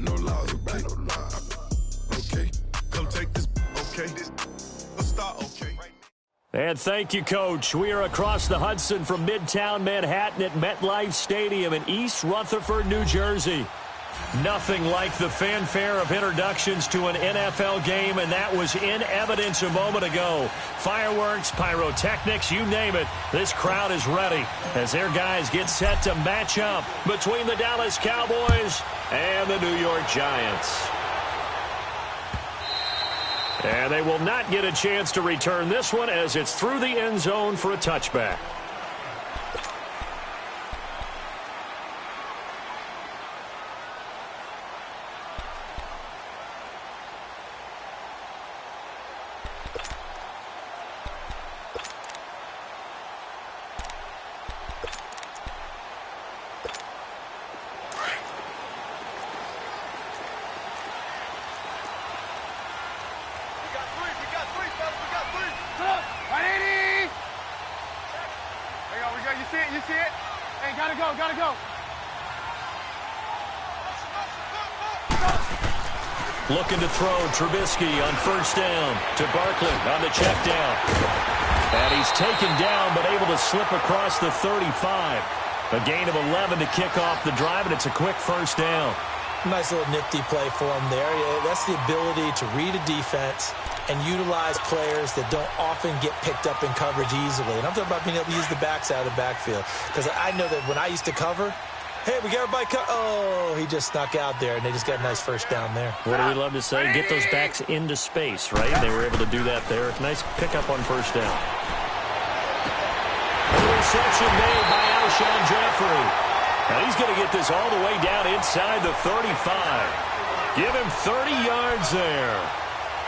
got no laws, okay. Come take this, okay. Let's start, okay. And thank you, Coach. We are across the Hudson from Midtown Manhattan at MetLife Stadium in East Rutherford, New Jersey. Nothing like the fanfare of introductions to an NFL game, and that was in evidence a moment ago. Fireworks, pyrotechnics, you name it. This crowd is ready as their guys get set to match up between the Dallas Cowboys and the New York Giants. And they will not get a chance to return this one as it's through the end zone for a touchback. You see it? Hey, gotta go. Looking to throw Trubisky on first down to Barkley on the check down. And he's taken down but able to slip across the 35. A gain of 11 to kick off the drive, and it's a quick first down. Nice little nifty play for him there. That's the ability to read a defense and utilize players that don't often get picked up in coverage easily. And I'm talking about being able to use the backs out of the backfield. Because I know that when I used to cover, hey, we got everybody oh, he just snuck out there, and they just got a nice first down there. What do we love to say? Get those backs into space, right? They were able to do that there. Nice pickup on first down. The reception made by Alshon Jeffrey. Now he's going to get this all the way down inside the 35. Give him 30 yards there.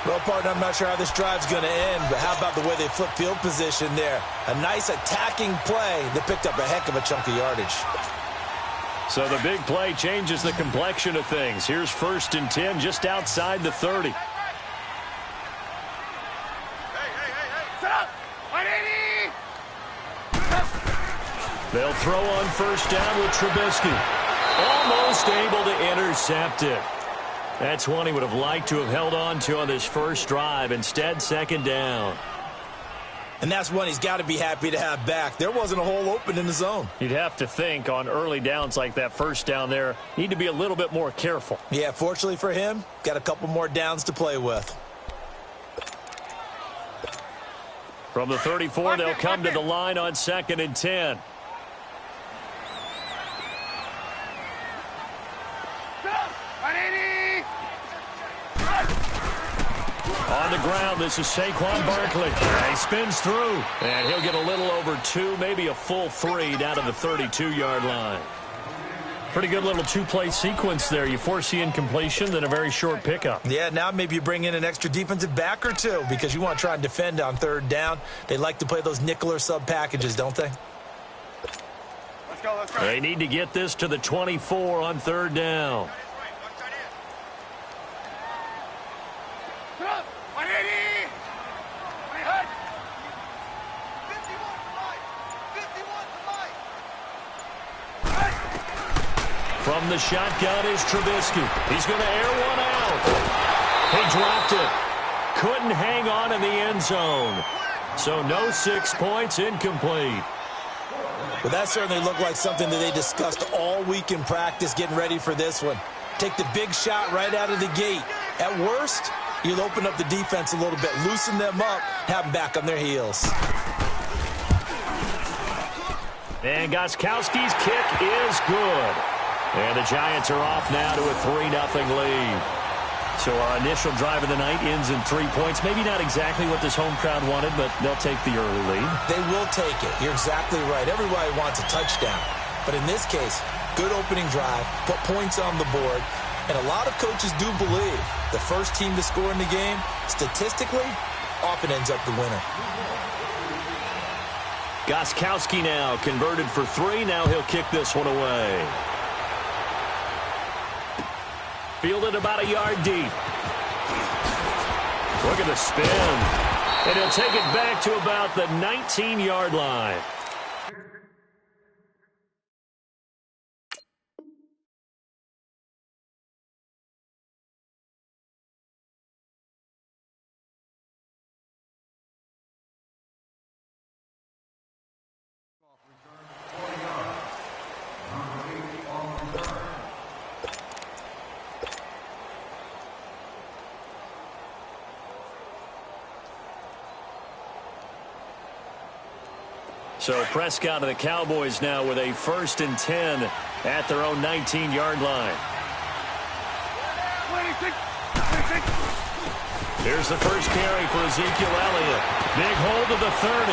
Well, partner, I'm not sure how this drive's going to end, but how about the way they flip field position there? A nice attacking play that picked up a heck of a chunk of yardage. So the big play changes the complexion of things. Here's 1st and 10 just outside the 30. Set up! 180! They'll throw on first down with Trubisky. Almost able to intercept it. That's one he would have liked to have held on to on this first drive. Instead, second down. And that's one he's got to be happy to have back. There wasn't a hole open in the zone. You'd have to think on early downs like that first down there, need to be a little bit more careful. Yeah, fortunately for him, got a couple more downs to play with. From the 34, they'll come to the line on 2nd and 10. On the ground, this is Saquon Barkley. He spins through, and he'll get a little over 2, maybe a full 3 down to the 32-yard line. Pretty good little two-play sequence there. You force the incompletion, then a very short pickup. Yeah, now maybe you bring in an extra defensive back or two because you want to try and defend on 3rd down. They like to play those nickel or sub packages, don't they? Let's go. They need to get this to the 24 on 3rd down. From the shotgun is Trubisky. He's going to air one out. He dropped it. Couldn't hang on in the end zone. So no 6 points, incomplete. Well, that certainly looked like something that they discussed all week in practice getting ready for this one. Take the big shot right out of the gate. At worst, you'll open up the defense a little bit, loosen them up, have them back on their heels. And Gostkowski's kick is good. And the Giants are off now to a 3-0 lead. So our initial drive of the night ends in 3 points. Maybe not exactly what this home crowd wanted, but they'll take the early lead. They will take it. You're exactly right. Everybody wants a touchdown. But in this case, good opening drive, put points on the board. And a lot of coaches do believe the first team to score in the game, statistically, often ends up the winner. Gostkowski now converted for 3. Now he'll kick this one away. Fielded about a yard deep. Look at the spin. And he'll take it back to about the 19-yard line. So Prescott and the Cowboys now with a 1st and 10 at their own 19-yard line. 26. Here's the first carry for Ezekiel Elliott. Big hold of the 30.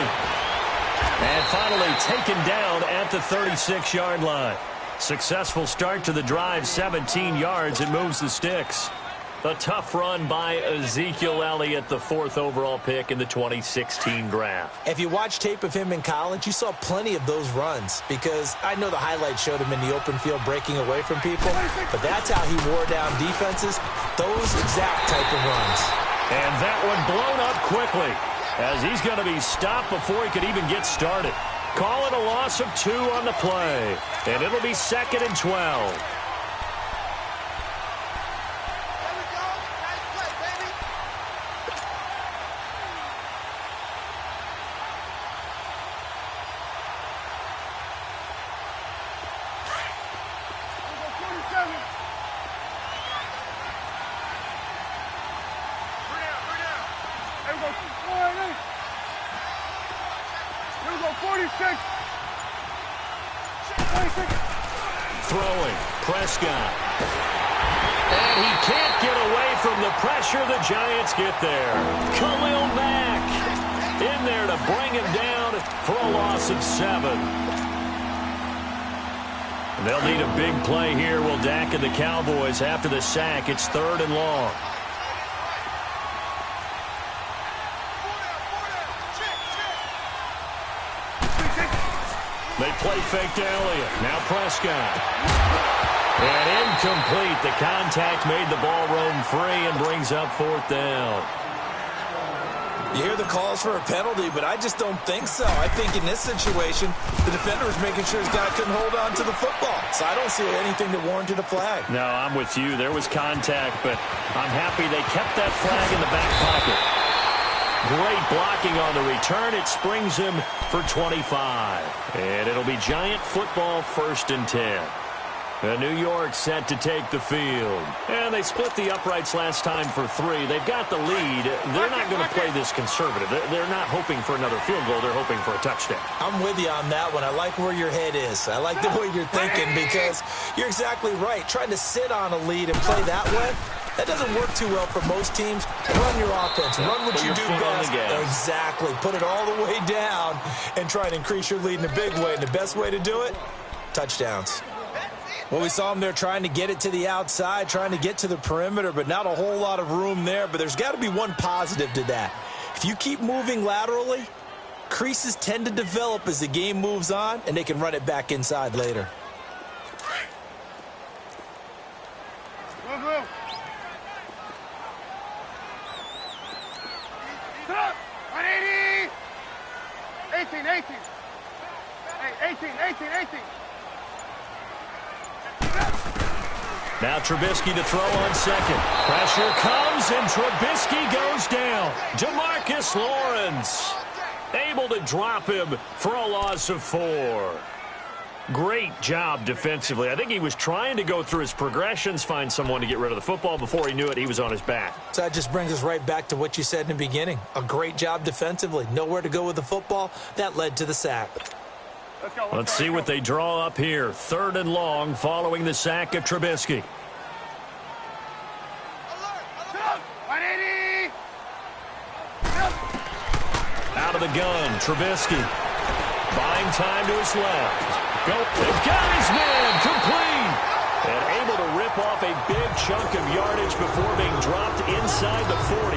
And finally taken down at the 36-yard line. Successful start to the drive, 17 yards, and moves the sticks. A tough run by Ezekiel Elliott, the 4th overall pick in the 2016 draft. If you watch tape of him in college, you saw plenty of those runs because I know the highlights showed him in the open field breaking away from people, but that's how he wore down defenses, those exact type of runs. And that one blown up quickly as he's going to be stopped before he could even get started. Call it a loss of 2 on the play, and it'll be 2nd and 12. Throwing, Prescott. And he can't get away from the pressure. The Giants get there. Khalil Mack in there to bring him down for a loss of 7. They'll need a big play here, will Dak and the Cowboys after the sack. It's 3rd and long. They play fake to Elliott. Now Prescott. And incomplete. The contact made the ball roam free and brings up 4th down. You hear the calls for a penalty, but I just don't think so. I think in this situation, the defender was making sure his guy couldn't hold on to the football. So I don't see anything that warranted a flag. No, I'm with you. There was contact, but I'm happy they kept that flag in the back pocket. Great blocking on the return. It springs him for 25. And it'll be Giant football, 1st and 10. New York set to take the field. And they split the uprights last time for 3. They've got the lead. They're not going to play this conservative. They're not hoping for another field goal. They're hoping for a touchdown. I'm with you on that one. I like where your head is. I like the way you're thinking because you're exactly right. Trying to sit on a lead and play that way, that doesn't work too well for most teams. Run your offense. Run what you do best. Exactly. Put it all the way down and try and increase your lead in a big way. And the best way to do it, touchdowns. Well, we saw him there trying to get it to the outside, trying to get to the perimeter, but not a whole lot of room there. But there's got to be one positive to that. If you keep moving laterally, creases tend to develop as the game moves on, and they can run it back inside later. Move, move. 180. 18. Hey, 18. Now Trubisky to throw on 2nd. Pressure comes, and Trubisky goes down. DeMarcus Lawrence able to drop him for a loss of 4. Great job defensively. I think he was trying to go through his progressions, find someone to get rid of the football. Before he knew it, he was on his back. So that just brings us right back to what you said in the beginning. A great job defensively. Nowhere to go with the football. That led to the sack. Let's see what they draw up here. 3rd and long following the sack of Trubisky. 180. Out of the gun, Trubisky. Buying time to his left. Go. They've got his man complete. And able to rip off a big chunk of yardage before being dropped inside the 40.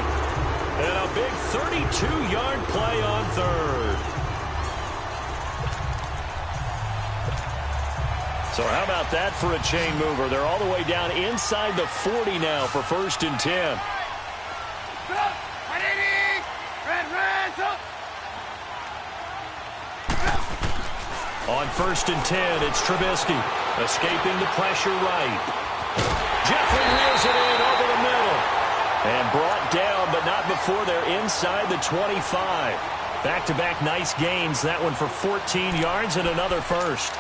And a big 32-yard play on 3rd. So how about that for a chain mover? They're all the way down inside the 40 now for 1st and 10. On 1st and 10, it's Trubisky escaping the pressure right. Jeffrey reels it in over the middle. And brought down, but not before they're inside the 25. Back-to-back nice gains. That one for 14 yards and another first.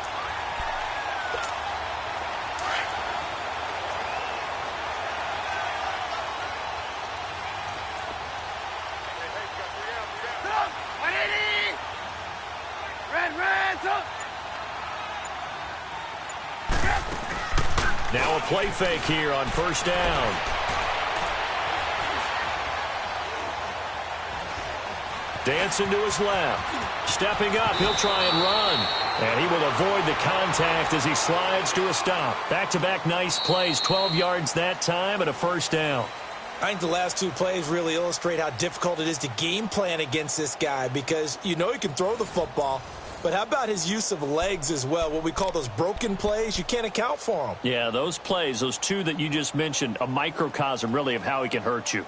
play fake here on first down. Dancing to his left. Stepping up, he'll try and run. And he will avoid the contact as he slides to a stop. Back-to-back nice plays, 12 yards that time and a first down. I think the last two plays really illustrate how difficult it is to game plan against this guy because you know he can throw the football, but how about his use of legs as well, what we call those broken plays? You can't account for them. Yeah, those plays, those two that you just mentioned, a microcosm really of how he can hurt you.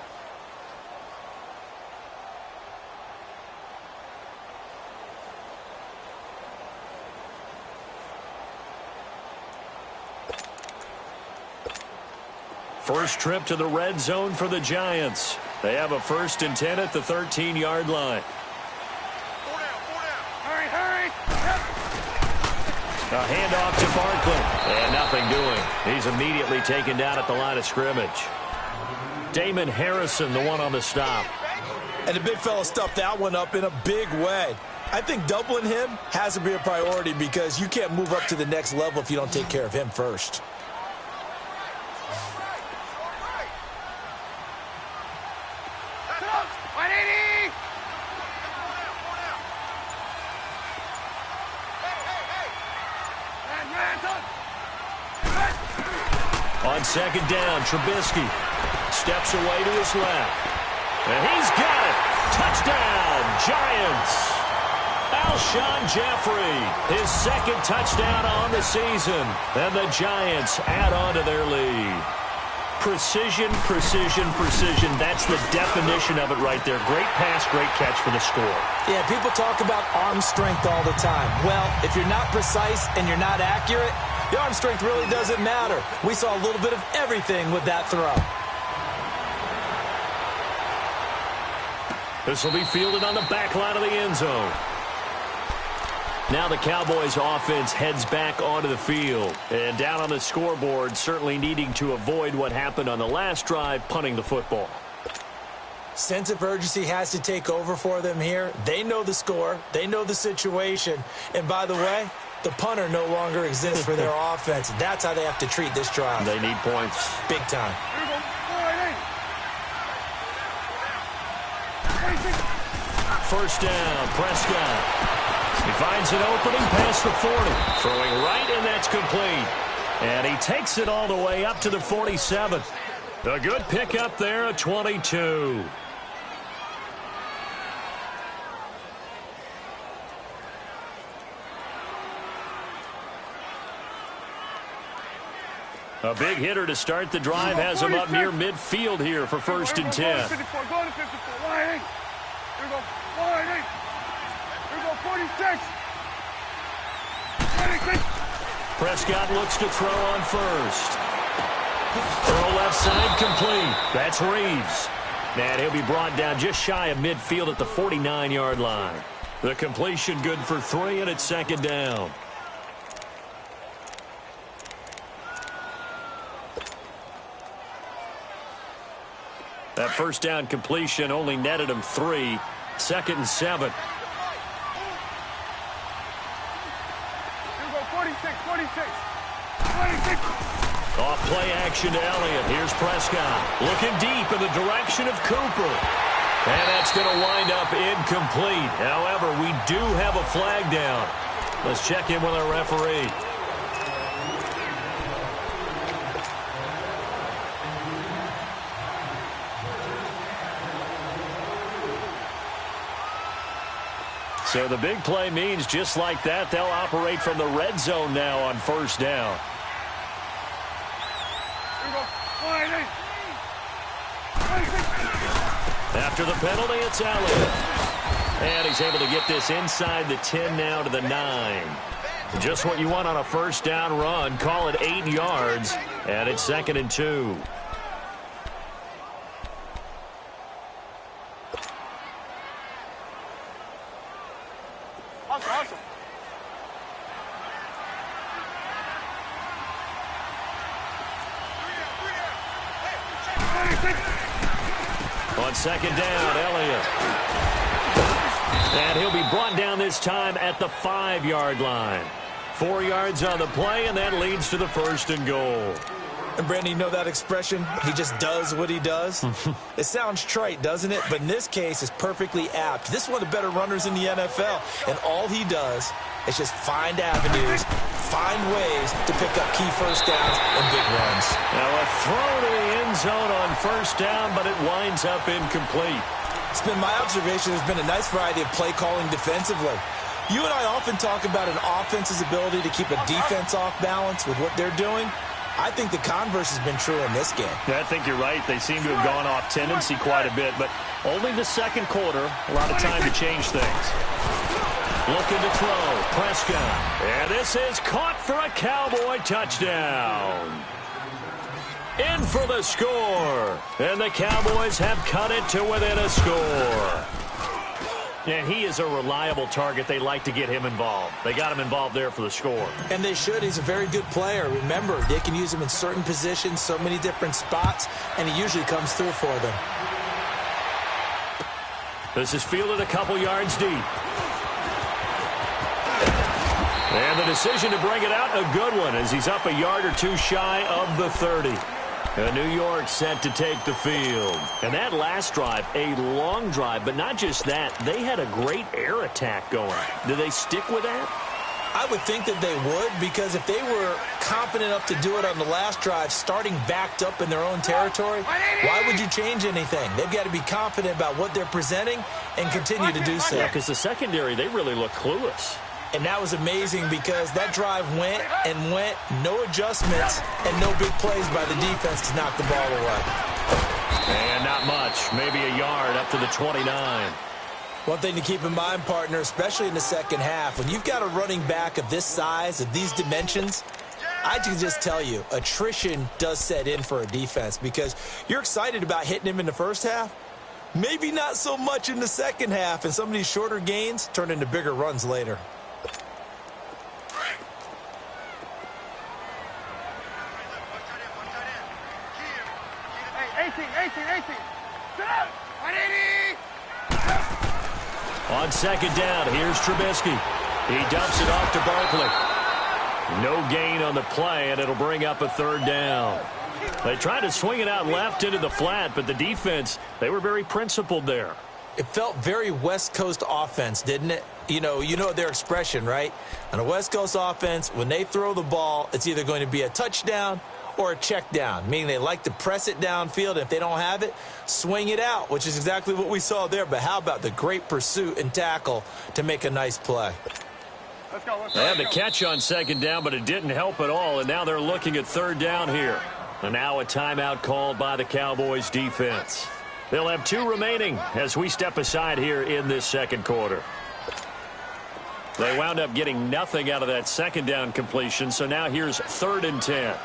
First trip to the red zone for the Giants. They have a 1st and 10 at the 13-yard line. Hurry, hurry. A handoff to Barkley. And nothing doing. He's immediately taken down at the line of scrimmage. Damon Harrison, the one on the stop. And the big fella stuffed that one up in a big way. I think doubling him has to be a priority because you can't move up to the next level if you don't take care of him first. On second down, Trubisky steps away to his left. And he's got it. Touchdown, Giants. Alshon Jeffrey, his second touchdown on the season. And the Giants add on to their lead. Precision, precision, precision. That's the definition of it right there. Great pass, great catch for the score. Yeah, people talk about arm strength all the time. Well, if you're not precise and you're not accurate, the arm strength really doesn't matter. We saw a little bit of everything with that throw. This will be fielded on the back line of the end zone. Now the Cowboys offense heads back onto the field. And down on the scoreboard, certainly needing to avoid what happened on the last drive, punting the football. Sense of urgency has to take over for them here. They know the score. They know the situation. And by the way, the punter no longer exists for their offense. That's how they have to treat this drive. They need points. Big time. First down, Prescott. He finds an opening past the 40. Throwing right, and that's complete. And he takes it all the way up to the 47. A good pickup there at 22. A big hitter to start the drive has him up near midfield here for 1st and 10. Go to 54. Go to 54. Here we go. 46. 26. Prescott looks to throw on first. Throw left side complete. That's Reeves. And he'll be brought down just shy of midfield at the 49-yard line. The completion good for 3, and it's 2nd down. That first down completion only netted him 3. 2nd and 7. 46. Off play action to Elliott. Here's Prescott. Looking deep in the direction of Cooper. And that's going to wind up incomplete. However, we do have a flag down. Let's check in with our referee. So the big play means just like that, they'll operate from the red zone now on 1st down. After the penalty, it's Elliott. And he's able to get this inside the 10 now to the 9. Just what you want on a 1st down run. Call it 8 yards, and it's 2nd and 2. Awesome. On 2nd down, Elliott. And he'll be brought down this time at the 5-yard line. 4 yards on the play, and that leads to the 1st and goal. And Brandon, you know that expression? He just does what he does. It sounds trite, doesn't it? But in this case, it's perfectly apt. This is one of the better runners in the NFL. And all he does is just find avenues, find ways to pick up key first downs and big runs. Now a throw to the end zone on first down, but it winds up incomplete. It's been my observation there's been a nice variety of play calling defensively. You and I often talk about an offense's ability to keep a defense off balance with what they're doing. I think the converse has been true in this game. Yeah, I think you're right. They seem to have gone off tendency quite a bit, but only the second quarter, a lot of time to change things. Looking to throw, Prescott. And this is caught for a Cowboy touchdown. In for the score. And the Cowboys have cut it to within a score. And he is a reliable target. They like to get him involved. They got him involved there for the score. And they should. He's a very good player. Remember, they can use him in certain positions, so many different spots, and he usually comes through for them. This is fielded a couple yards deep. And the decision to bring it out, a good one, as he's up a yard or two shy of the 30. New York set to take the field. And that last drive, a long drive, but not just that. They had a great air attack going. Do they stick with that? I would think that they would, because if they were confident enough to do it on the last drive, starting backed up in their own territory, why would you change anything? They've got to be confident about what they're presenting and continue to do so. Yeah, because the secondary, they really look clueless. And that was amazing because that drive went and went, no adjustments, and no big plays by the defense to knock the ball away. And not much, maybe a yard up to the 29. One thing to keep in mind, partner, especially in the second half, when you've got a running back of this size, of these dimensions, I can just tell you, attrition does set in for a defense because you're excited about hitting him in the first half. Maybe not so much in the second half, and some of these shorter gains turn into bigger runs later. On second down, here's Trubisky. He dumps it off to Barkley. No gain on the play, and it'll bring up a third down. They tried to swing it out left into the flat, but the defense, they were very principled there. It felt very West Coast offense, didn't it? You know their expression, right? On a West Coast offense, when they throw the ball, it's either going to be a touchdown or a check down, meaning they like to press it downfield. If they don't have it, swing it out, which is exactly what we saw there. But how about the great pursuit and tackle to make a nice play? Let's go. They had the catch on second down, but it didn't help at all, and now they're looking at third down here. And now a timeout called by the Cowboys defense. They'll have 2 remaining as we step aside here in this second quarter. They wound up getting nothing out of that second down completion, so now here's 3rd and 10.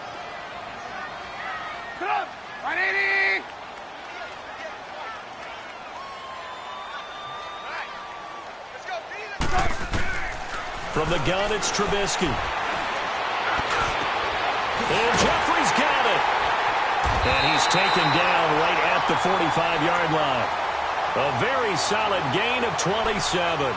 From the gun, it's Trubisky. And Jeffrey's got it. And he's taken down right at the 45-yard line. A very solid gain of 27.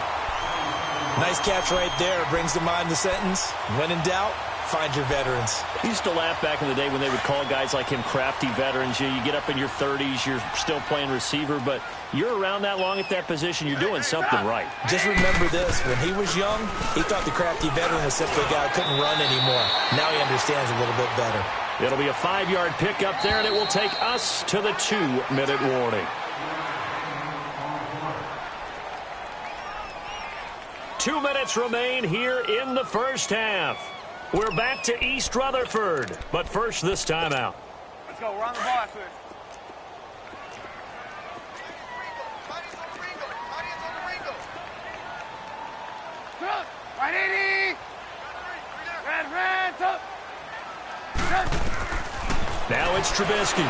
Nice catch right there. Brings to mind the sentence, when in doubt, find your veterans. I used to laugh back in the day when they would call guys like him crafty veterans. You get up in your 30s, you're still playing receiver, but you're around that long at that position, you're doing something right. Just remember this. When he was young, he thought the crafty veteran was simply a guy who couldn't run anymore. Now he understands a little bit better. It'll be a 5-yard pickup there, and it will take us to the 2-minute warning. 2 minutes remain here in the first half. We're back to East Rutherford, but first this timeout. Let's go. We're on the ball after this. Right, 80. Red, up. Now it's Trubisky.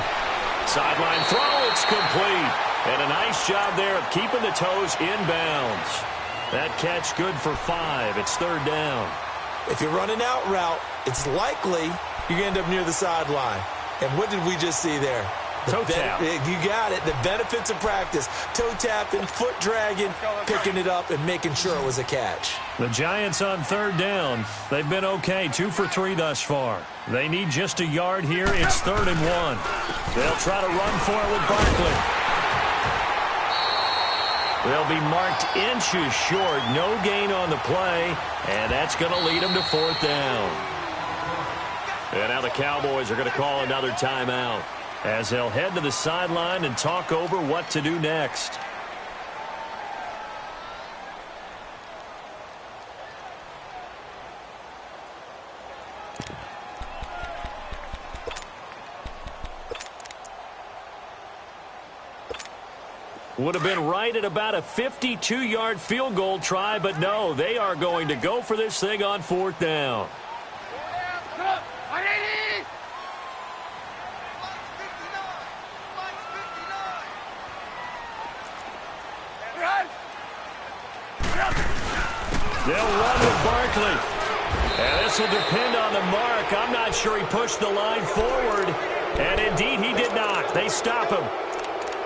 Sideline throw, it's complete. And a nice job there of keeping the toes inbounds. That catch good for 5. It's 3rd down. If you're running out route, it's likely you're going to end up near the sideline. And what did we just see there? Toe tap. You got it. The benefits of practice. Toe tapping, foot dragging, picking it up, and making sure it was a catch. The Giants on third down. They've been okay, 2 for 3 thus far. They need just a yard here. It's 3rd and 1. They'll try to run for it with Barkley. They'll be marked inches short. No gain on the play, and that's going to lead them to 4th down. And now the Cowboys are going to call another timeout as they'll head to the sideline and talk over what to do next. Would have been right at about a 52-yard field goal try, but no, they are going to go for this thing on 4th down. They'll run with Barkley. And this will depend on the mark. I'm not sure he pushed the line forward. And indeed, he did not. They stop him.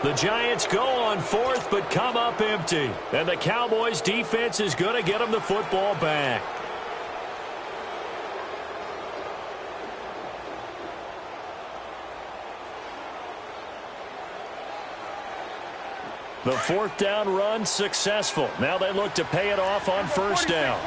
The Giants go on 4th, but come up empty. And the Cowboys' defense is going to get them the football back. The 4th down run successful. Now they look to pay it off on 1st down.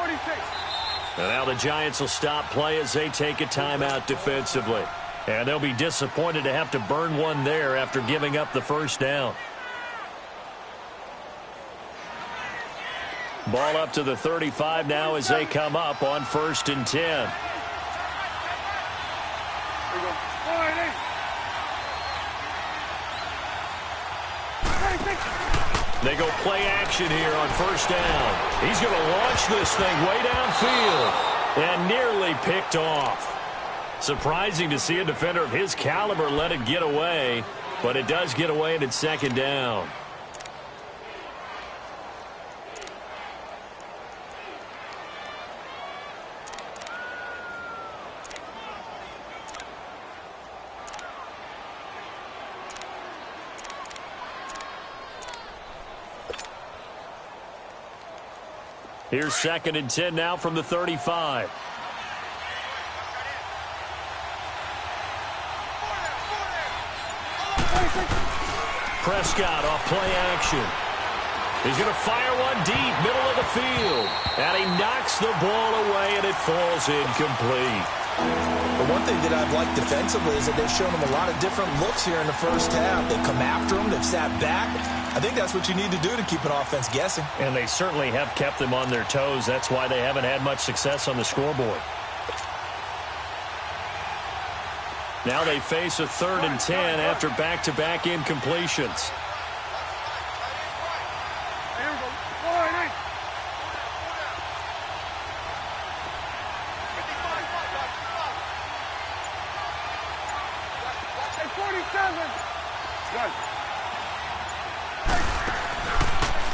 And now the Giants will stop play as they take a timeout defensively. And they'll be disappointed to have to burn one there after giving up the 1st down. Ball up to the 35 now as they come up on 1st and 10. They go play action here on 1st down. He's going to launch this thing way downfield and nearly picked off. Surprising to see a defender of his caliber let it get away, but it does get away and it's 2nd down. Here's 2nd and 10 now from the 35. Prescott off play action. He's going to fire one deep, middle of the field. And he knocks the ball away, and it falls incomplete. The one thing that I've liked defensively is that they've shown him a lot of different looks here in the 1st half. They've come after him. They've sat back. I think that's what you need to do to keep an offense guessing. And they certainly have kept them on their toes. That's why they haven't had much success on the scoreboard. Now they face a 3rd and 10 after back-to-back incompletions.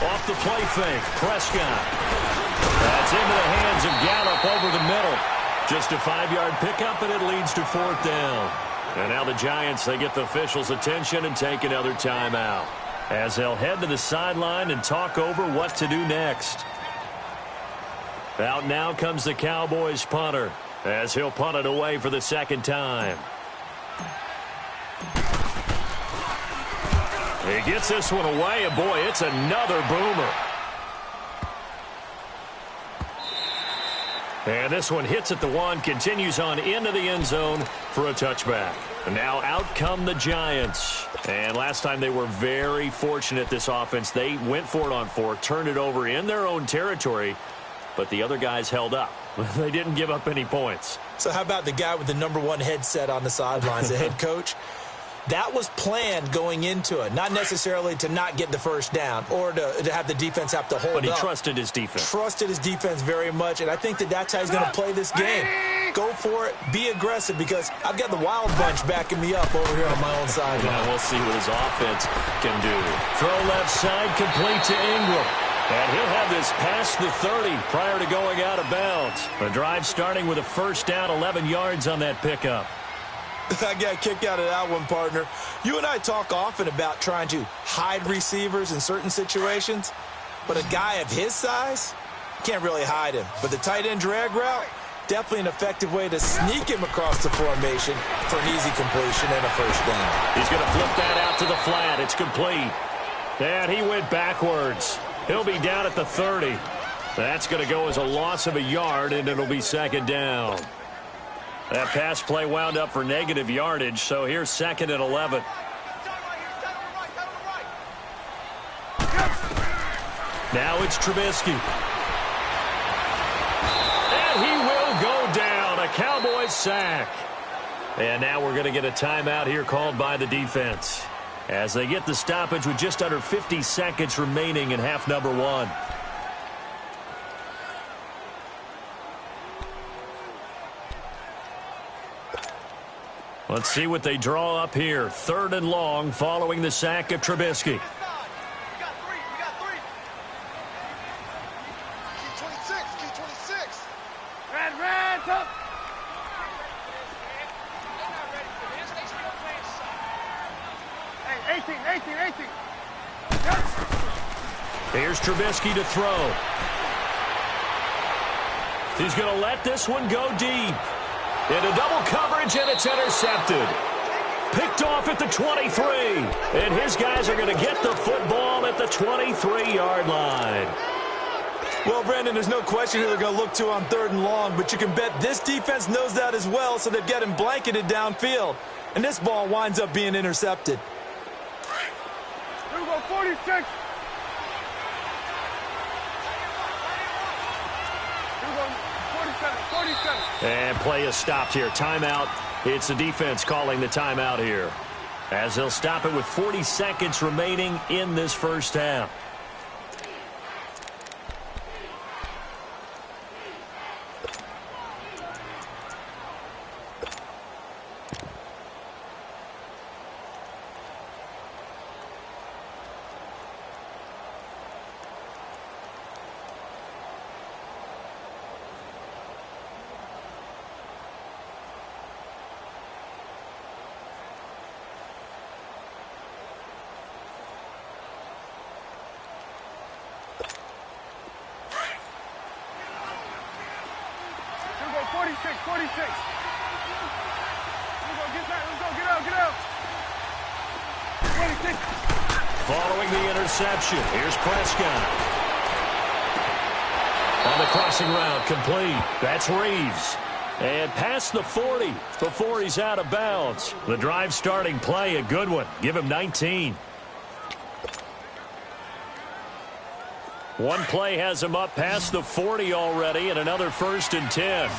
Off the play fake, Prescott. That's into the hands of Gallup over the middle. Just a 5-yard pickup, and it leads to 4th down. And now the Giants, they get the officials' attention and take another timeout as they'll head to the sideline and talk over what to do next. Out now comes the Cowboys punter as he'll punt it away for the 2nd time. He gets this one away, and boy, it's another boomer. And this one hits at the 1, continues on into the end zone for a touchback. And now out come the Giants. And last time they were very fortunate, this offense. They went for it on 4, turned it over in their own territory, but the other guys held up. They didn't give up any points. So how about the guy with the #1 headset on the sidelines, the head coach? That was planned going into it, not necessarily to not get the 1st down or to have the defense have to hold up. But he trusted his defense. Trusted his defense very much, and I think that that's how he's going to play this game. Go for it, be aggressive, because I've got the wild bunch backing me up over here on my own side. Yeah, we'll see what his offense can do. Throw left side, complete to Ingram. And he'll have this past the 30 prior to going out of bounds. The drive starting with a 1st down, 11 yards on that pickup. I got a kick out of that one, partner. You and I talk often about trying to hide receivers in certain situations, but a guy of his size, can't really hide him. But the tight end drag route, definitely an effective way to sneak him across the formation for an easy completion and a first down. He's going to flip that out to the flat. It's complete. And he went backwards. He'll be down at the 30. That's going to go as a loss of a yard, and it'll be second down. That pass play wound up for negative yardage, so here's second and 11. Now it's Trubisky. And he will go down. A Cowboys sack. And now we're going to get a timeout here called by the defense, as they get the stoppage with just under 50 seconds remaining in half number 1. Let's see what they draw up here. 3rd and long following the sack of Trubisky. We got three. Key 26. Red, up. Hey, 18. Here's Trubisky to throw. He's going to let this one go deep. Into double coverage, and it's intercepted. Picked off at the 23. And his guys are going to get the football at the 23-yard line. Well, Brandon, there's no question who they're going to look to on 3rd and long, but you can bet this defense knows that as well, so they've got him blanketed downfield. And this ball winds up being intercepted. Here we go, 46. Here we go, 47. And play is stopped here. Timeout. It's the defense calling the timeout here, as they'll stop it with 40 seconds remaining in this first half. Following the interception, here's Prescott. On the crossing route, complete. That's Reeves. And past the 40 before he's out of bounds. The drive starting play, a good one. Give him 19. One play has him up past the 40 already, and another 1st and 10.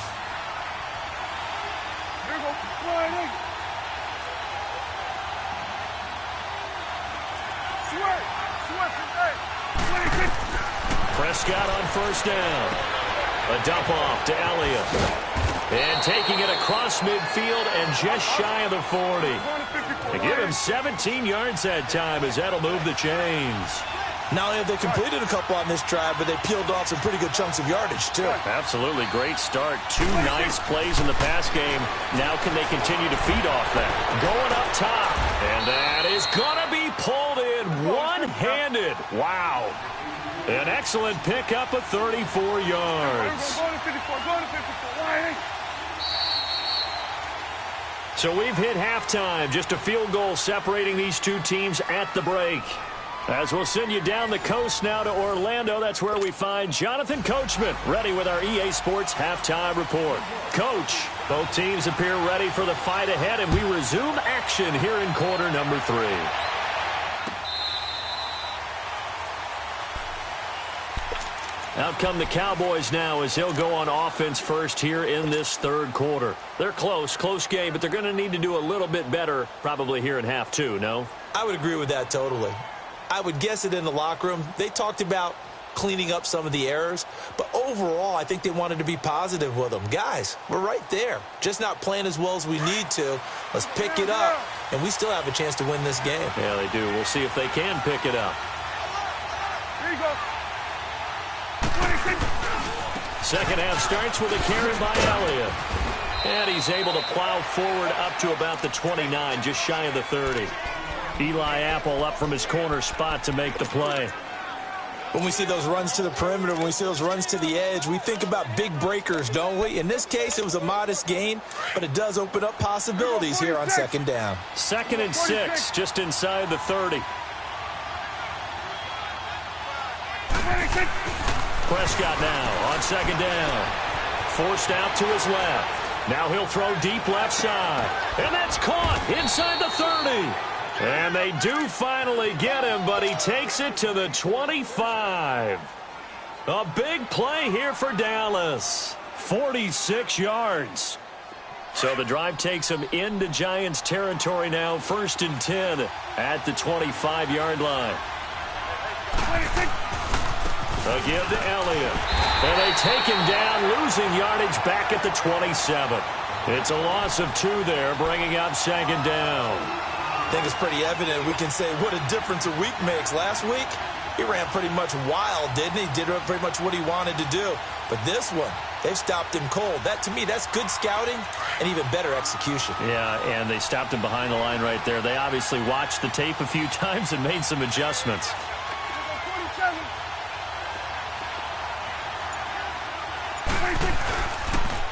Prescott on 1st down. A dump off to Elliott. And taking it across midfield and just shy of the 40. They give him 17 yards that time, as that'll move the chains. Not only have they completed a couple on this drive, but they peeled off some pretty good chunks of yardage, too. Absolutely. Great start. 2 nice plays in the pass game. Now can they continue to feed off that? Going up top. And that is going to be pulled in one-handed. Wow. An excellent pickup of 34 yards. Go to 54. So we've hit halftime. Just a field goal separating these two teams at the break. As we'll send you down the coast now to Orlando, that's where we find Jonathan Coachman, ready with our EA Sports Halftime Report. Coach, both teams appear ready for the fight ahead, and we resume action here in quarter number 3. Out come the Cowboys now, as they'll go on offense first here in this 3rd quarter. They're close game, but they're going to need to do a little bit better probably here in half 2, no? I would agree with that totally. I would guess it in the locker room. They talked about cleaning up some of the errors, but overall, I think they wanted to be positive with them. Guys, we're right there. Just not playing as well as we need to. Let's pick it up, and we still have a chance to win this game. Yeah, they do. We'll see if they can pick it up. Here you go. 26. Second half starts with a carry by Elliott. And he's able to plow forward up to about the 29, just shy of the 30. Eli Apple up from his corner spot to make the play. When we see those runs to the perimeter, when we see those runs to the edge, we think about big breakers, don't we? In this case, it was a modest gain, but it does open up possibilities here on second down. 2nd and 6, just inside the 30. Prescott now on second down. Forced out to his left. Now he'll throw deep left side. And that's caught inside the 30. And they do finally get him, but he takes it to the 25. A big play here for Dallas. 46 yards. So the drive takes him into Giants territory now. 1st and 10 at the 25-yard line. A give to Elliott. And they take him down, losing yardage back at the 27. It's a loss of 2 there, bringing up 2nd down. I think it's pretty evident. We can say what a difference a week makes. Last week, he ran pretty much wild, didn't he? Did pretty much what he wanted to do. But this one, they've stopped him cold. That, to me, that's good scouting and even better execution. Yeah, and they stopped him behind the line right there. They obviously watched the tape a few times and made some adjustments.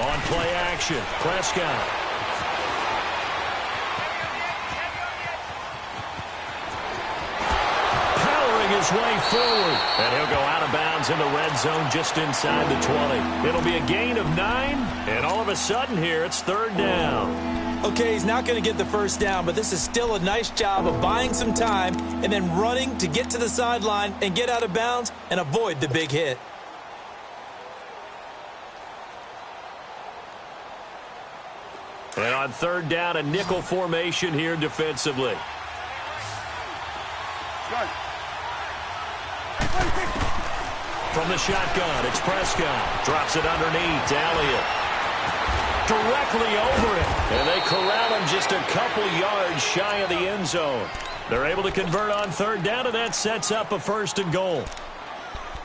On play action, Prescott. His way forward, and he'll go out of bounds in the red zone just inside the 20. It'll be a gain of 9, and all of a sudden here it's 3rd down. Okay, he's not going to get the first down, but this is still a nice job of buying some time and then running to get to the sideline and get out of bounds and avoid the big hit. And on 3rd down, a nickel formation here defensively. Good. From the shotgun, it's Prescott. Drops it underneath to Elliott. Directly over it. And they corral him just a couple yards shy of the end zone. They're able to convert on 3rd down, and that sets up a 1st and goal.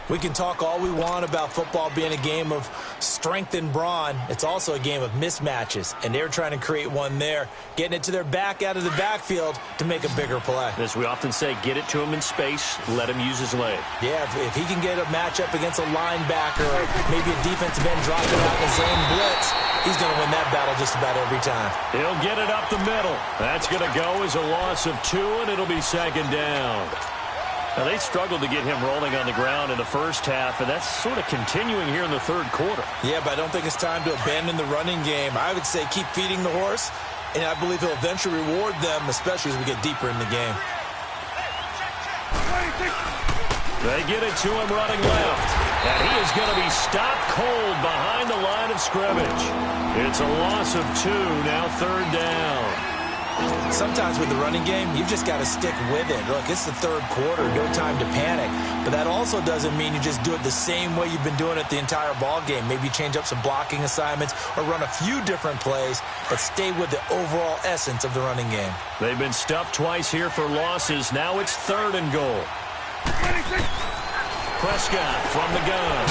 We can talk all we want about football being a game of strength and brawn. It's also a game of mismatches, and they're trying to create one there, getting it to their back out of the backfield to make a bigger play. As we often say, get it to him in space, let him use his leg. Yeah, if he can get a matchup against a linebacker or maybe a defensive end dropping out in a zone blitz, he's going to win that battle just about every time. He'll get it up the middle. That's going to go as a loss of 2, and it'll be 2nd down. Now, they struggled to get him rolling on the ground in the first half, and that's sort of continuing here in the 3rd quarter. Yeah, but I don't think it's time to abandon the running game. I would say keep feeding the horse, and I believe he'll eventually reward them, especially as we get deeper in the game. They get it to him running left, and he is going to be stopped cold behind the line of scrimmage. It's a loss of 2, now 3rd down. Sometimes with the running game, you've just got to stick with it. Look, it's the 3rd quarter, no time to panic. But that also doesn't mean you just do it the same way you've been doing it the entire ball game. Maybe change up some blocking assignments or run a few different plays, but stay with the overall essence of the running game. They've been stuffed twice here for losses. Now it's 3rd and goal. Prescott from the gun.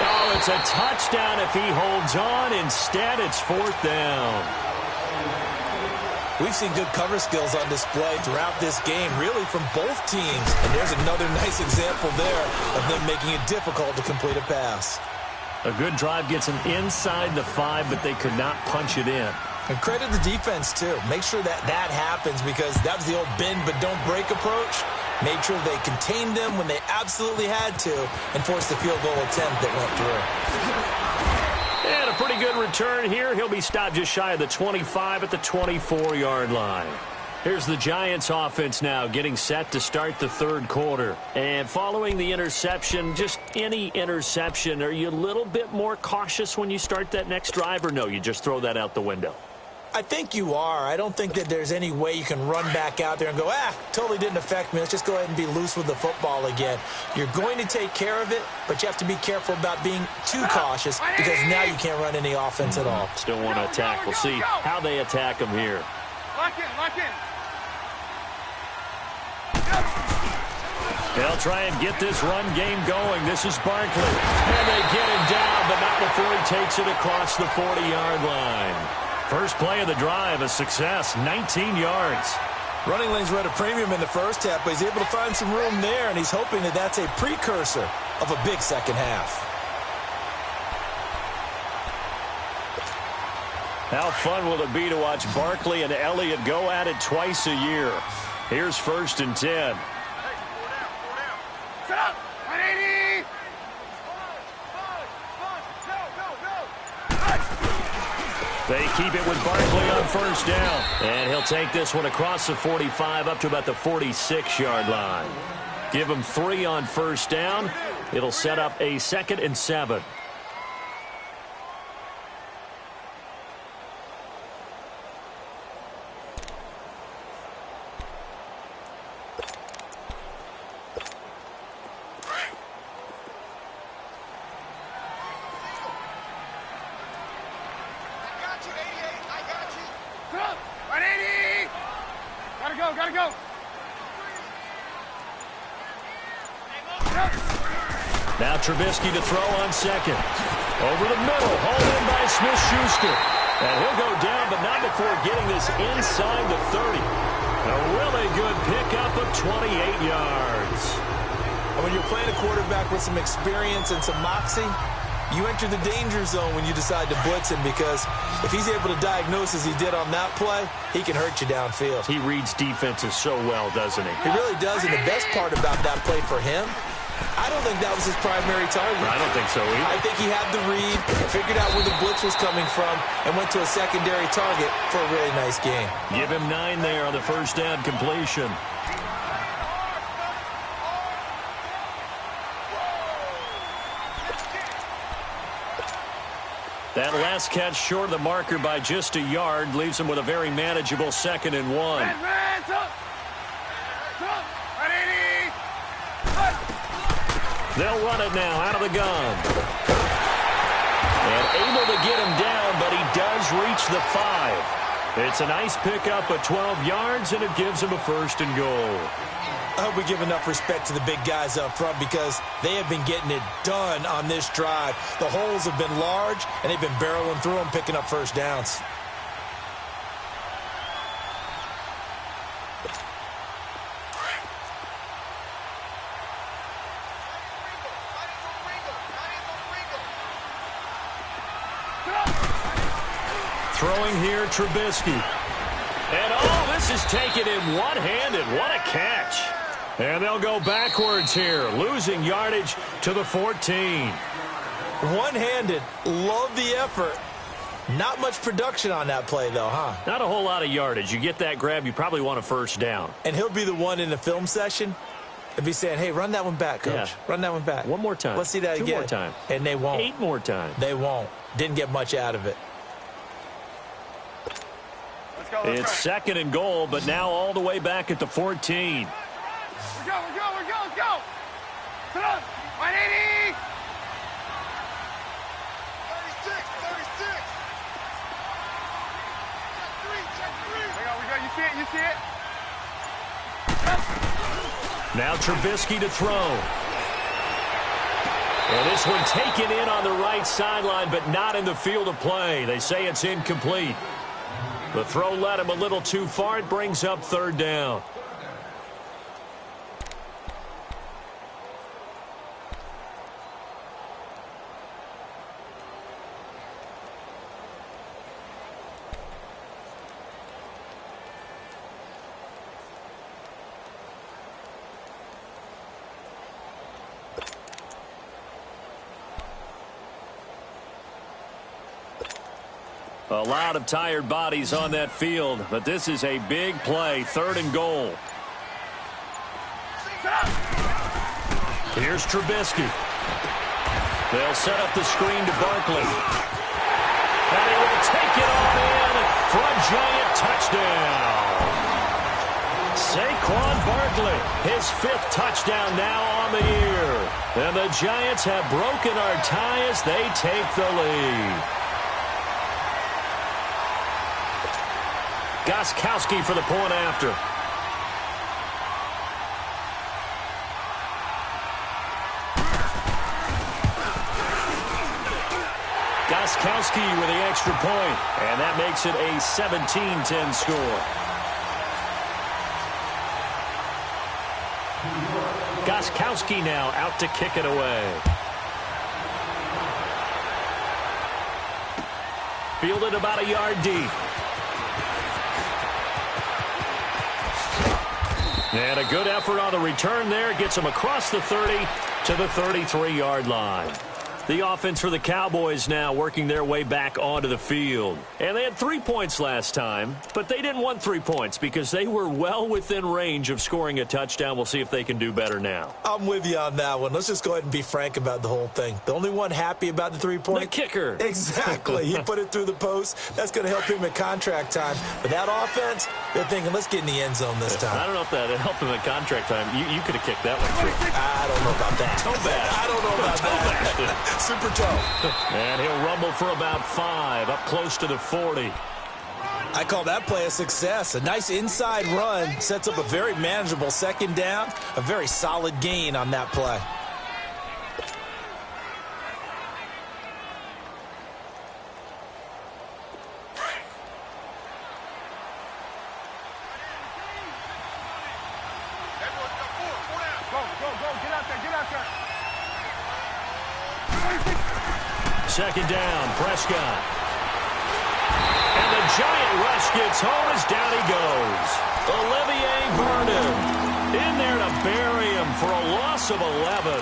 Oh, it's a touchdown if he holds on. Instead, it's 4th down. We've seen good cover skills on display throughout this game, really from both teams. And there's another nice example there of them making it difficult to complete a pass. A good drive gets them inside the 5, but they could not punch it in. And credit the defense, too. Make sure that happens, because that was the old bend but don't break approach. Made sure they contained them when they absolutely had to and forced the field goal attempt that went through. And a pretty good return here. He'll be stopped just shy of the 25 at the 24-yard line. Here's the Giants offense now getting set to start the 3rd quarter. And following the interception, just any interception, are you a little bit more cautious when you start that next drive, or no, you just throw that out the window? I think you are. I don't think that there's any way you can run back out there and go, totally didn't affect me. Let's just go ahead and be loose with the football again. You're going to take care of it, but you have to be careful about being too cautious, because now you can't run any offense at all. Still want to attack. We'll see how they attack him here. Lock in, lock in. They'll try and get this run game going. This is Barkley. And they get him down, but not before he takes it across the 40-yard line. First play of the drive, a success, 19 yards. Running lanes were at a premium in the first half, but he's able to find some room there, and he's hoping that that's a precursor of a big second half. How fun will it be to watch Barkley and Elliott go at it twice a year? Here's 1st and 10. Set up. 180. They keep it with Barkley on 1st down. And he'll take this one across the 45 up to about the 46-yard line. Give him 3 on 1st down. It'll set up a 2nd and 7. Gotta go. Now Trubisky to throw on 2nd. Over the middle, hauled in by Smith-Schuster. And he'll go down, but not before getting this inside the 30. A really good pickup of 28 yards. And when you're playing a quarterback with some experience and some moxie, you enter the danger zone when you decide to blitz him, because if he's able to diagnose as he did on that play, he can hurt you downfield. He reads defenses so well, doesn't he? He really does, and the best part about that play for him, I don't think that was his primary target. I don't think so either. I think he had the read, figured out where the blitz was coming from, and went to a secondary target for a really nice game. Give him 9 there on the 1st down completion. That last catch short of the marker by just a yard leaves him with a very manageable 2nd and 1. They'll run it now out of the gun. And able to get him down, but he does reach the 5. It's a nice pickup of 12 yards, and it gives him a 1st and goal. I hope we give enough respect to the big guys up front, because they have been getting it done on this drive. The holes have been large, and they've been barreling through them, picking up 1st downs. Throwing here, Trubisky. And this is taken in one-handed. What a catch. And they'll go backwards here, losing yardage to the 14. One-handed. Love the effort. Not much production on that play, though, huh? Not a whole lot of yardage. You get that grab, you probably want a 1st down. And he'll be the one in the film session and be saying, hey, run that one back, Coach. Yeah. Run that one back. One more time. Let's see that again. 2 more times. And they won't. 8 more times. They won't. Didn't get much out of it. It's 2nd and goal, but now all the way back at the 14. We're go. Let's go. Sit up. 180. 36. You see it. Now Trubisky to throw. And this one taken in on the right sideline, but not in the field of play. They say it's incomplete. The throw led him a little too far. It brings up 3rd down. A lot of tired bodies on that field, but this is a big play, 3rd and goal. Here's Trubisky. They'll set up the screen to Barkley. And he will take it on in for a giant touchdown. Saquon Barkley, his 5th touchdown now on the year. And the Giants have broken our tie as they take the lead. Gostkowski for the point after. Goskowski with the extra point, and that makes it a 17-10 score. Goskowski now out to kick it away. Fielded about a yard deep. And a good effort on the return there. Gets him across the 30 to the 33-yard line. The offense for the Cowboys now working their way back onto the field. And they had 3 points last time, but they didn't want 3 points because they were well within range of scoring a touchdown. We'll see if they can do better now. I'm with you on that one. Let's just go ahead and be frank about the whole thing. The only one happy about the 3-point? The kicker. Exactly. He put it through the post. That's going to help him at contract time. But that offense, they're thinking, let's get in the end zone this time. I don't know if that helped him at contract time. You could have kicked that one, too. I don't know about that. Toe bad. I don't know about that. Super toe. And he'll rumble for about 5, up close to the 40. I call that play a success. A nice inside run sets up a very manageable second down. A very solid gain on that play. Second down, Prescott. And the giant rush gets home as down he goes. Olivier Vernon in there to bury him for a loss of 11.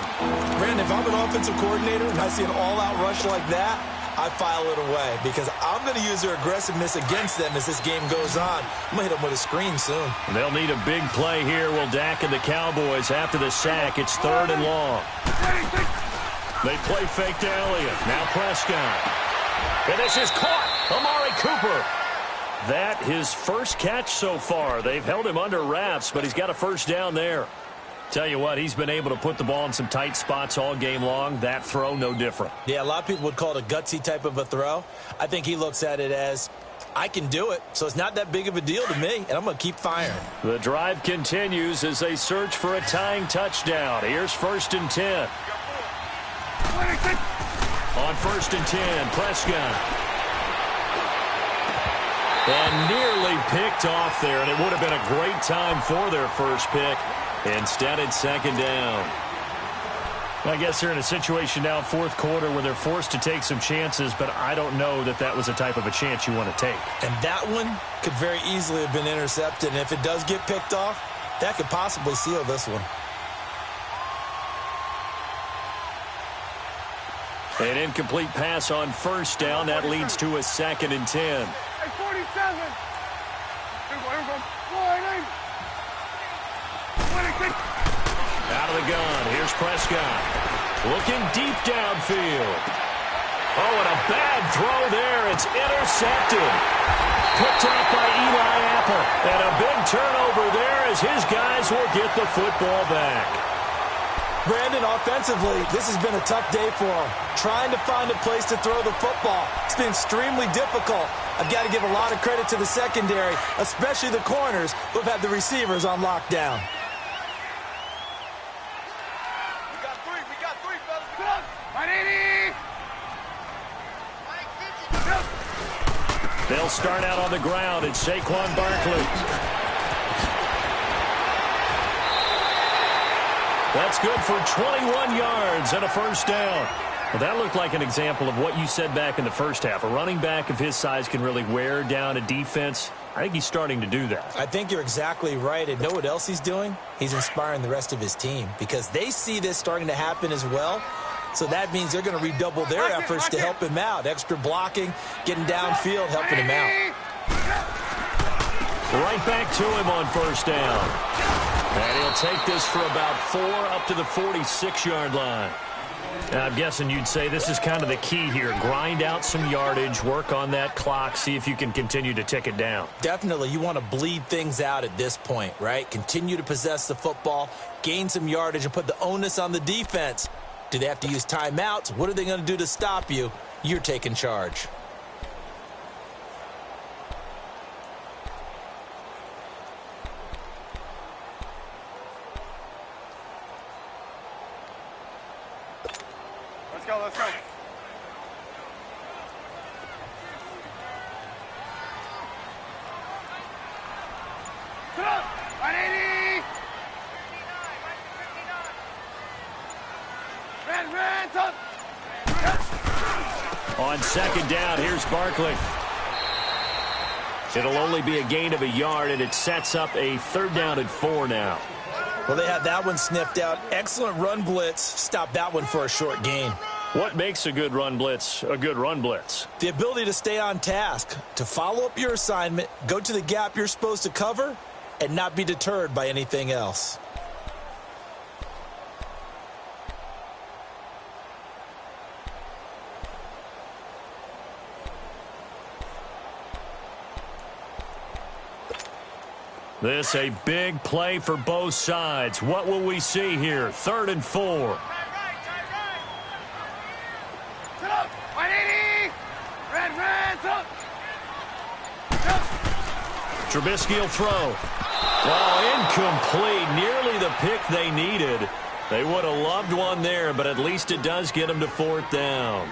Brandon, if I'm an offensive coordinator and I see an all-out rush like that, I file it away because I'm going to use their aggressiveness against them as this game goes on. I'm going to hit them with a screen soon. They'll need a big play here. Will Dak and the Cowboys after the sack. It's 3rd and long. They play fake to Elliott. Now Prescott. And this is caught. Amari Cooper. That his first catch so far. They've held him under wraps, but he's got a first down there. Tell you what, he's been able to put the ball in some tight spots all game long. That throw, no different. Yeah, a lot of people would call it a gutsy type of a throw. I think he looks at it as, I can do it, so it's not that big of a deal to me, and I'm going to keep firing. The drive continues as they search for a tying touchdown. Here's 1st and 10. On 1st and 10, Prescott. And nearly picked off there, and it would have been a great time for their first pick. Instead, it's 2nd down. I guess they're in a situation now, 4th quarter, where they're forced to take some chances, but I don't know that that was the type of a chance you want to take. And that one could very easily have been intercepted, and if it does get picked off, that could possibly seal this one. An incomplete pass on 1st down. That leads to a 2nd and 10. Hey, 47. Here we go. Warning. Out of the gun. Here's Prescott. Looking deep downfield. Oh, and a bad throw there. It's intercepted. Picked off by Eli Apple. And a big turnover there as his guys will get the football back. Brandon, offensively, this has been a tough day for him. Trying to find a place to throw the football. It's been extremely difficult. I've got to give a lot of credit to the secondary, especially the corners who have had the receivers on lockdown. We got three, fellas. 180. They'll start out on the ground. It's Saquon Barkley. That's good for 21 yards and a first down. Well, that looked like an example of what you said back in the first half. A running back of his size can really wear down a defense. I think he's starting to do that. I think you're exactly right. And know what else he's doing? He's inspiring the rest of his team because they see this starting to happen as well. So that means they're going to redouble their efforts to help him out. Extra blocking, getting downfield, helping him out. Right back to him on first down. And he'll take this for about 4 up to the 46-yard line. Now, I'm guessing you'd say this is kind of the key here. Grind out some yardage, work on that clock, see if you can continue to tick it down. Definitely. You want to bleed things out at this point, right? Continue to possess the football, gain some yardage, and put the onus on the defense. Do they have to use timeouts? What are they going to do to stop you? You're taking charge. Let's go. On second down, here's Barkley. It'll only be a gain of a yard, and it sets up a 3rd down and 4 now. Well, they had that one sniffed out. Excellent run blitz. Stop that one for a short gain. What makes a good run blitz a good run blitz? The ability to stay on task, to follow up your assignment, go to the gap you're supposed to cover, and not be deterred by anything else. This a big play for both sides. What will we see here? 3rd and 4. Sit up. 180. Red, up. Trubisky will throw. Oh, incomplete. Nearly the pick they needed. They would have loved one there, but at least it does get them to 4th down.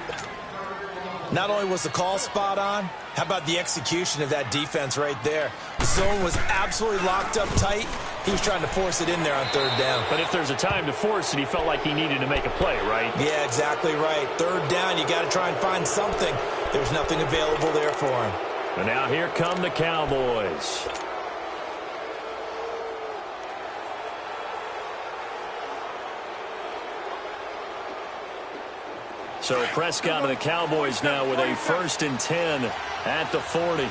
Not only was the call spot on, how about the execution of that defense right there? The zone was absolutely locked up tight. He was trying to force it in there on 3rd down. But if there's a time to force it, he felt like he needed to make a play, right? Yeah, exactly right. 3rd down, you got to try and find something. There's nothing available there for him. And now here come the Cowboys. So Prescott and the Cowboys now with a 1st and 10 at the 40.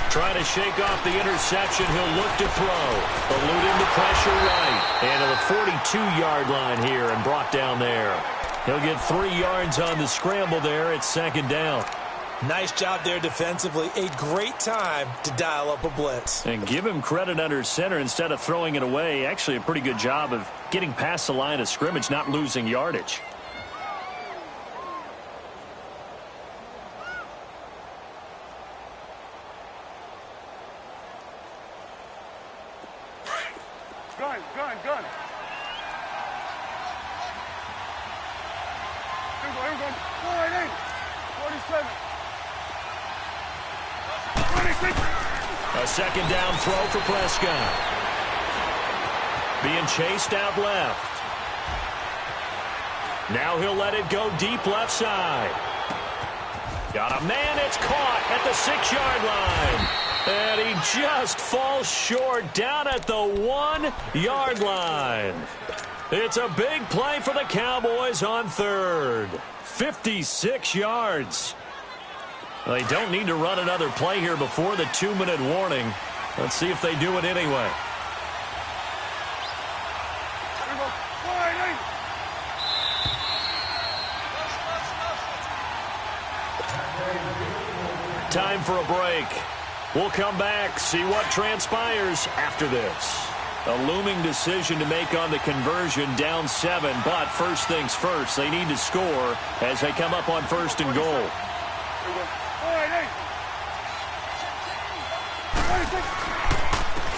Trying to shake off the interception. He'll look to throw. Eluding the pressure right. And to the 42-yard line here and brought down there. He'll get 3 yards on the scramble there at 2nd down. Nice job there defensively. A great time to dial up a blitz. And give him credit under center instead of throwing it away. Actually a pretty good job of getting past the line of scrimmage, not losing yardage. Gun. Here we go. 48. 47. 26. A 2nd down throw for Prescott. Being chased out left. Now he'll let it go deep left side. Got a man. It's caught at the 6-yard line. And he just falls short down at the 1-yard line. It's a big play for the Cowboys on 3rd. 56 yards. They don't need to run another play here before the 2-minute warning. Let's see if they do it anyway. Time for a break. We'll come back, see what transpires after this. A looming decision to make on the conversion, down 7. But first things first, they need to score as they come up on 1st and goal.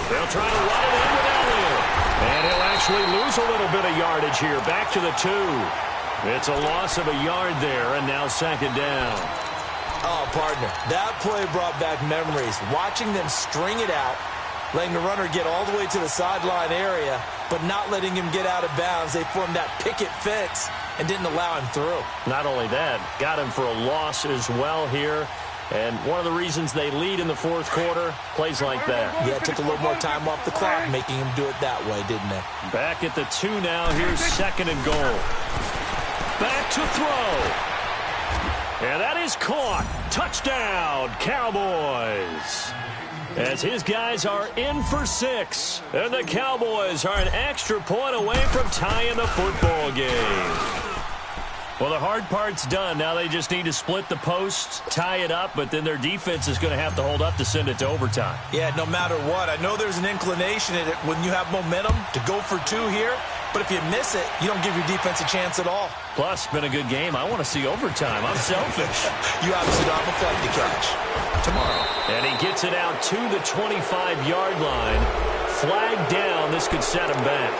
They'll try to run it in with Elliott. And he'll actually lose a little bit of yardage here. Back to the 2. It's a loss of a yard there, and now 2nd down. Oh, partner, that play brought back memories. Watching them string it out, letting the runner get all the way to the sideline area, but not letting him get out of bounds. They formed that picket fence and didn't allow him through. Not only that, got him for a loss as well here. And one of the reasons they lead in the 4th quarter, plays like that. Yeah, it took a little more time off the clock, making him do it that way, didn't it? Back at the 2 now. Here's 2nd and goal. Back to throw. And that is caught. Touchdown, Cowboys. As his guys are in for 6. And the Cowboys are an extra point away from tying the football game. Well, the hard part's done. Now they just need to split the post, tie it up, but then their defense is going to have to hold up to send it to overtime. Yeah, no matter what. I know there's an inclination in it when you have momentum to go for 2 here, but if you miss it, you don't give your defense a chance at all. Plus, been a good game. I want to see overtime. I'm selfish. You obviously don't have a flight to catch. Tomorrow. And he gets it out to the 25-yard line. Flag down. This could set him back.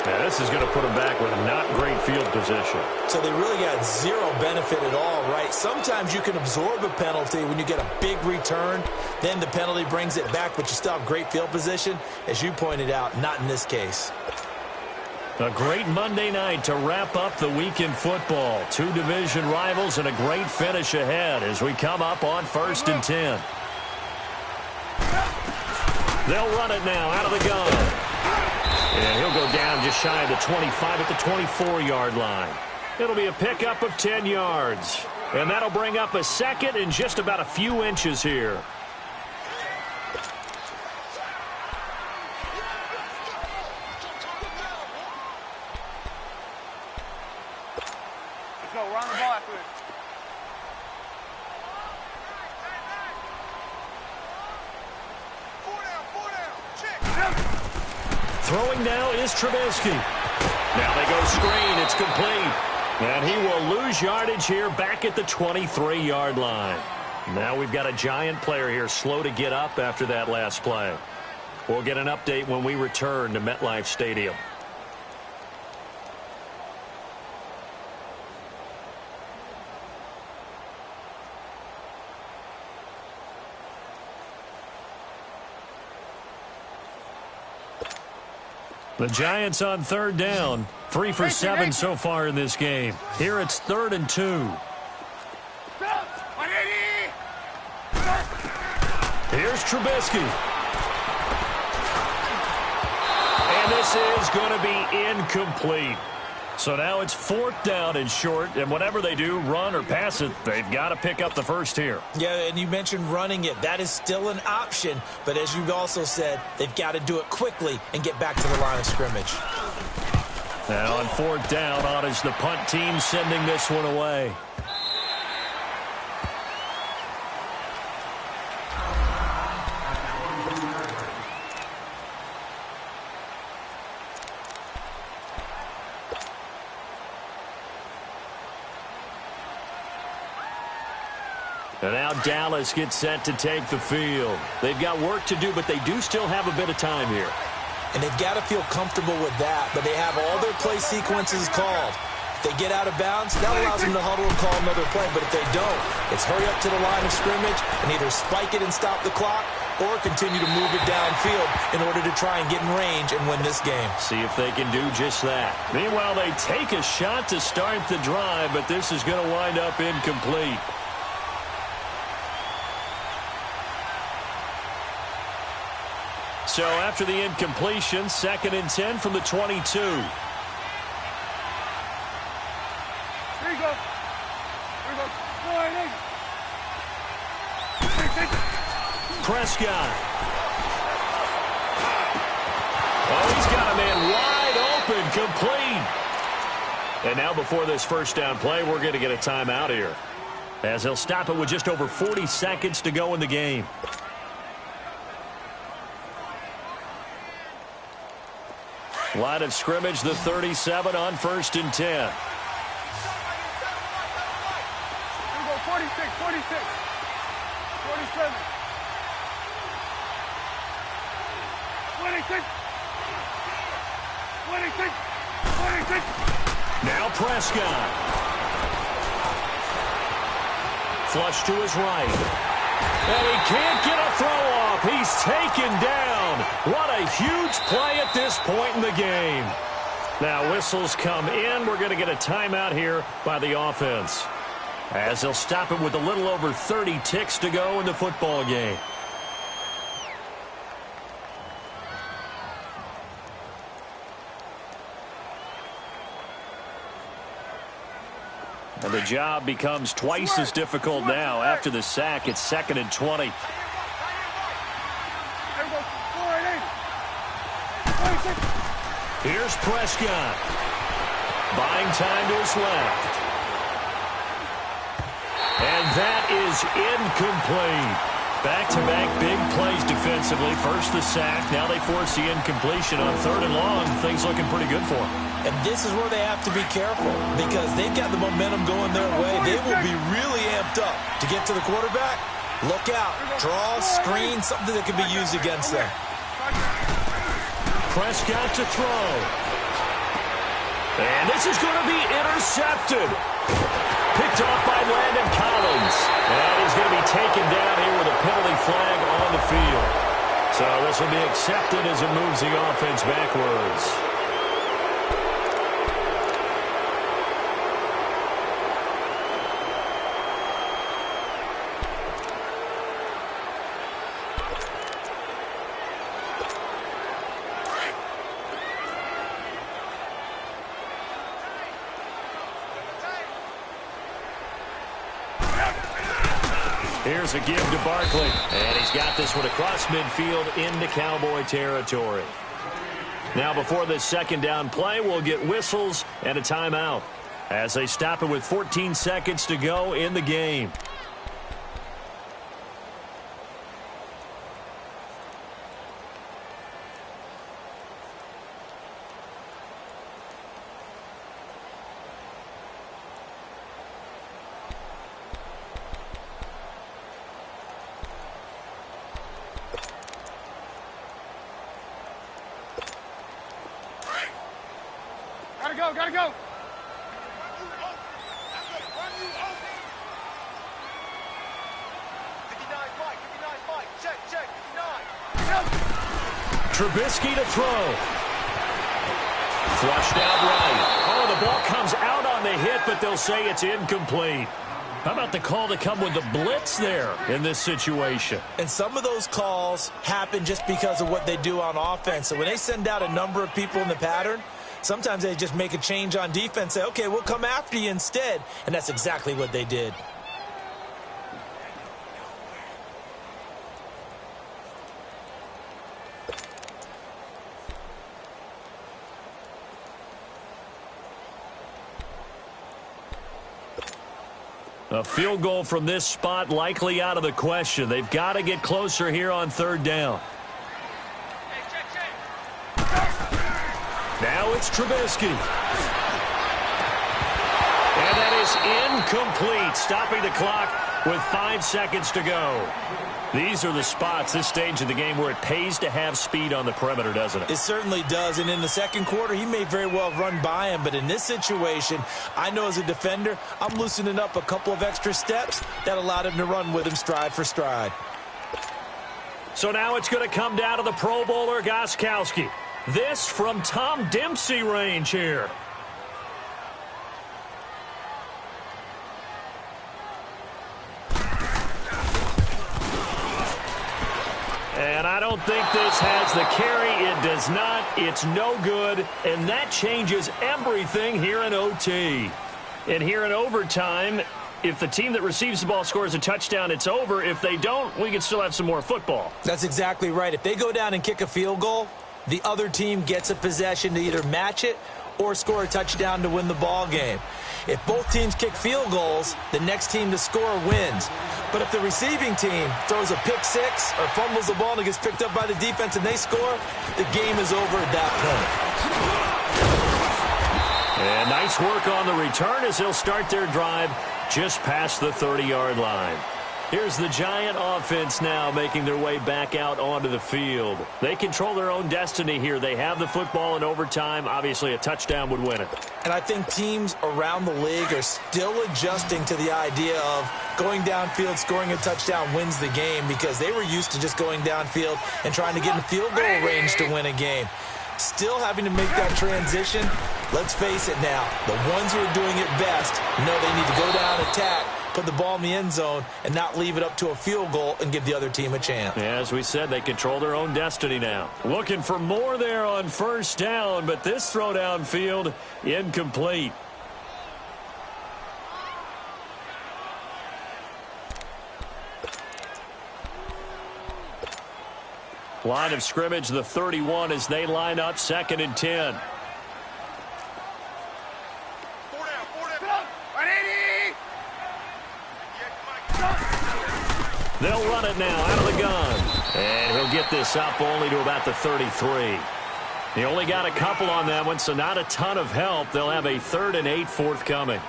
Yeah, this is going to put them back with not great field position. So they really got zero benefit at all, right? Sometimes you can absorb a penalty when you get a big return. Then the penalty brings it back, but you still have great field position. As you pointed out, not in this case. A great Monday night to wrap up the week in football. Two division rivals and a great finish ahead as we come up on 1st and 10. They'll run it now out of the gun. And he'll go down just shy of the 25 at the 24-yard line. It'll be a pickup of 10 yards. And that'll bring up a second and just about a few inches here. Let's go. Run the ball after this. Throwing now is Trubisky. Now they go screen. It's complete. And he will lose yardage here back at the 23-yard line. Now we've got a Giant player here slow to get up after that last play. We'll get an update when we return to MetLife Stadium. The Giants on 3rd down. 3 for 7 so far in this game. Here it's 3rd and 2. Here's Trubisky. And this is going to be incomplete. So now it's 4th down and short, and whatever they do, run or pass it, they've got to pick up the first here. Yeah, and you mentioned running it. That is still an option, but as you've also said, they've got to do it quickly and get back to the line of scrimmage. Now on 4th down, on is the punt team sending this one away. And now Dallas gets set to take the field. They've got work to do, but they do still have a bit of time here. And they've got to feel comfortable with that, but they have all their play sequences called. If they get out of bounds, that allows them to huddle and call another play, but if they don't, it's hurry up to the line of scrimmage and either spike it and stop the clock or continue to move it downfield in order to try and get in range and win this game. See if they can do just that. Meanwhile, they take a shot to start the drive, but this is going to wind up incomplete. So after the incompletion, 2nd and 10 from the 22. Here you go. Here you go. Prescott. Oh, he's got a man wide open, complete. And now before this 1st down play, we're going to get a timeout here, as he'll stop it with just over 40 seconds to go in the game. Line of scrimmage, the 37 on 1st and 10. Here we go, 46, 46, 47, 26, 26, 26. Now Prescott. Flush to his right. And he can't get a throw off. He's taken down. What a huge play at this point in the game. Now whistles come in. We're going to get a timeout here by the offense, as they'll stop it with a little over 30 ticks to go in the football game. And the job becomes twice as difficult now after the sack. It's 2nd and 20. Here's Prescott. Buying time to his left. And that is incomplete. Back-to-back big plays defensively. First the sack. Now they force the incompletion on 3rd and long. Things looking pretty good for them. And this is where they have to be careful, because they've got the momentum going their way. They will be really amped up to get to the quarterback. Look out. Draw, screen, something that can be used against them. Prescott to throw. And this is going to be intercepted. Picked off by Landon Collins. And he's going to be taken down here with a penalty flag on the field. So this will be accepted as it moves the offense backwards. Here's a give to Barkley. And he's got this one across midfield into Cowboy territory. Now before this second down play, we'll get whistles and a timeout as they stop it with 14 seconds to go in the game. Gotta go. Check. Trubisky to throw. Flushed out right. Oh, the ball comes out on the hit, but they'll say it's incomplete. How about the call to come with the blitz there in this situation? And some of those calls happen just because of what they do on offense. So when they send out a number of people in the pattern, sometimes they just make a change on defense, say, okay, we'll come after you instead. And that's exactly what they did. A field goal from this spot likely out of the question. They've got to get closer here on third down. Now it's Trubisky. And that is incomplete, stopping the clock with 5 seconds to go. These are the spots, this stage of the game, where it pays to have speed on the perimeter, doesn't it? It certainly does, and in the second quarter, he may very well run by him, but in this situation, I know as a defender, I'm loosening up a couple of extra steps that allowed him to run with him stride for stride. So now it's going to come down to the Pro Bowler, Gostkowski. This from Tom Dempsey range here. And I don't think this has the carry. It does not. It's no good. And that changes everything here in OT. And here in overtime, if the team that receives the ball scores a touchdown, it's over. If they don't, we can still have some more football. That's exactly right. If they go down and kick a field goal, the other team gets a possession to either match it or score a touchdown to win the ball game. If both teams kick field goals, the next team to score wins. But if the receiving team throws a pick six or fumbles the ball and it gets picked up by the defense and they score, the game is over at that point. And nice work on the return as they'll start their drive just past the 30-yard line. Here's the Giant offense now making their way back out onto the field. They control their own destiny here. They have the football in overtime. Obviously, a touchdown would win it. And I think teams around the league are still adjusting to the idea of going downfield, scoring a touchdown wins the game, because they were used to just going downfield and trying to get in field goal range to win a game. Still having to make that transition. Let's face it now, the ones who are doing it best know they need to go down, attack, put the ball in the end zone, and not leave it up to a field goal and give the other team a chance. Yeah, as we said, they control their own destiny now. Looking for more there on first down, but this throw downfield incomplete. Line of scrimmage, the 31, as they line up 2nd and 10. They'll run it now out of the gun. And he'll get this up only to about the 33. He only got a couple on that one, so not a ton of help. They'll have a 3rd and 8 forthcoming.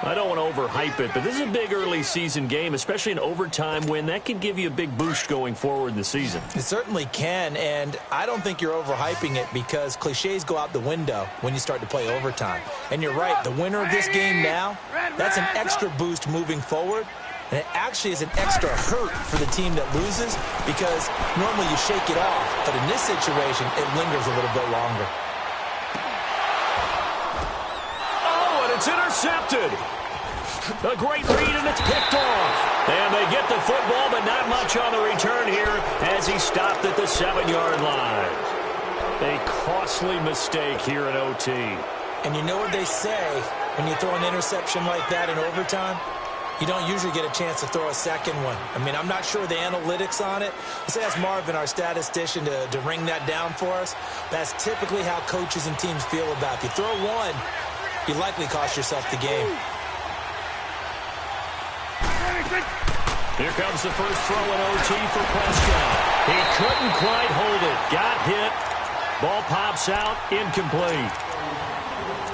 I don't want to overhype it, but this is a big early season game, especially an overtime win. That can give you a big boost going forward in the season. It certainly can, and I don't think you're overhyping it because cliches go out the window when you start to play overtime. And you're right, the winner of this game now, that's an extra boost moving forward. And it actually is an extra hurt for the team that loses because normally you shake it off. But in this situation, it lingers a little bit longer. Oh, and it's intercepted. A great read, and it's picked off. And they get the football, but not much on the return here as he stopped at the 7-yard line. A costly mistake here in OT. And you know what they say when you throw an interception like that in overtime? You don't usually get a chance to throw a second one. I mean, I'm not sure the analytics on it. Let's ask Marvin, our statistician, to ring that down for us. That's typically how coaches and teams feel about it. If you throw one, you likely cost yourself the game. Here comes the first throw in OT for Prescott. He couldn't quite hold it. Got hit. Ball pops out. Incomplete.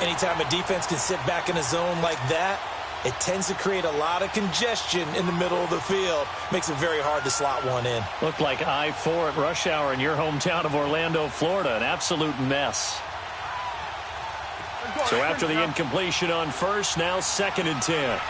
Anytime a defense can sit back in a zone like that, it tends to create a lot of congestion in the middle of the field. Makes it very hard to slot one in. Looked like I-4 at rush hour in your hometown of Orlando, Florida. An absolute mess. So after the incompletion on first, now 2nd and 10.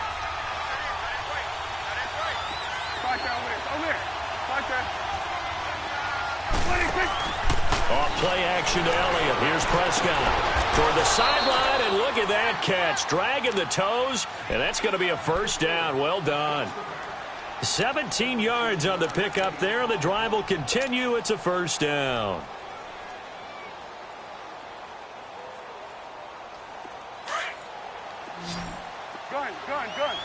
Off play action to Elliott. Here's Prescott toward the sideline, and look at that catch. Dragging the toes, and that's going to be a first down. Well done. 17 yards on the pickup there. The drive will continue. It's a first down. Gun. Hey, gun.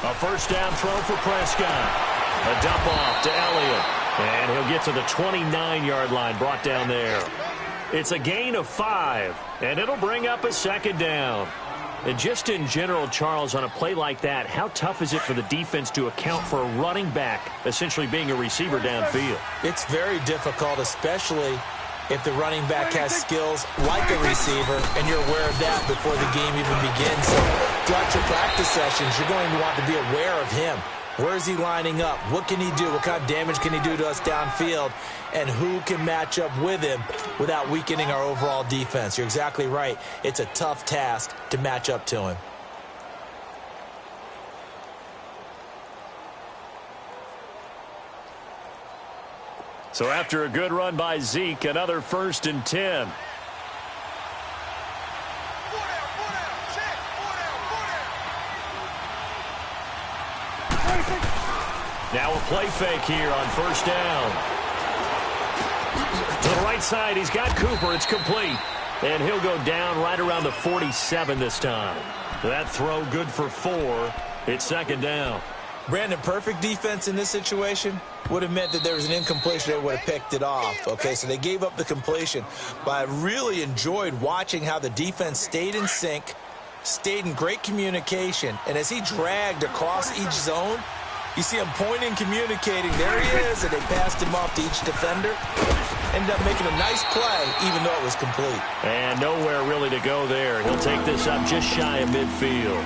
A first down throw for Prescott. A dump off to Elliott. And he'll get to the 29-yard line, brought down there. It's a gain of 5, and it'll bring up a 2nd down. And just in general, Charles, on a play like that, how tough is it for the defense to account for a running back essentially being a receiver downfield? It's very difficult, especially if the running back has skills like a receiver, and you're aware of that before the game even begins. So throughout your practice sessions, you're going to want to be aware of him. Where is he lining up? What can he do? What kind of damage can he do to us downfield? And who can match up with him without weakening our overall defense? You're exactly right. It's a tough task to match up to him. So after a good run by Zeke, another 1st and 10. Now a play fake here on first down. To the right side, he's got Cooper. It's complete. And he'll go down right around the 47 this time. That throw good for 4. It's 2nd down. Brandon, perfect defense in this situation would have meant that there was an incompletion. They would have picked it off. Okay, so they gave up the completion. But I really enjoyed watching how the defense stayed in sync, stayed in great communication. And as he dragged across each zone, you see him pointing, communicating. There he is, and they passed him off to each defender. Ended up making a nice play, even though it was complete. And nowhere really to go there. He'll take this up just shy of midfield.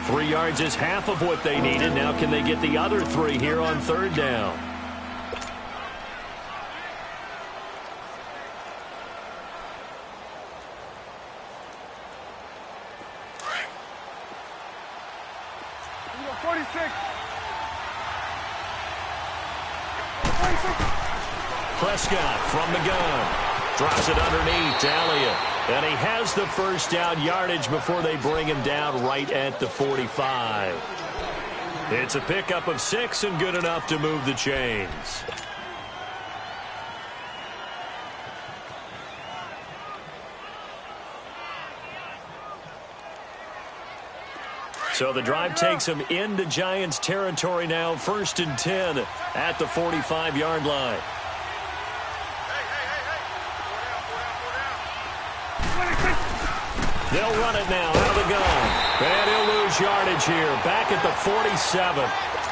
3 yards is half of what they needed. Now can they get the other 3 here on 3rd down? Prescott from the gun. Drops it underneath to Elliott. And he has the first down yardage before they bring him down right at the 45. It's a pickup of 6 and good enough to move the chains. So the drive takes him into Giants territory now. 1st and 10 at the 45-yard line. They'll run it now out of the gun. And he'll lose yardage here. Back at the 47.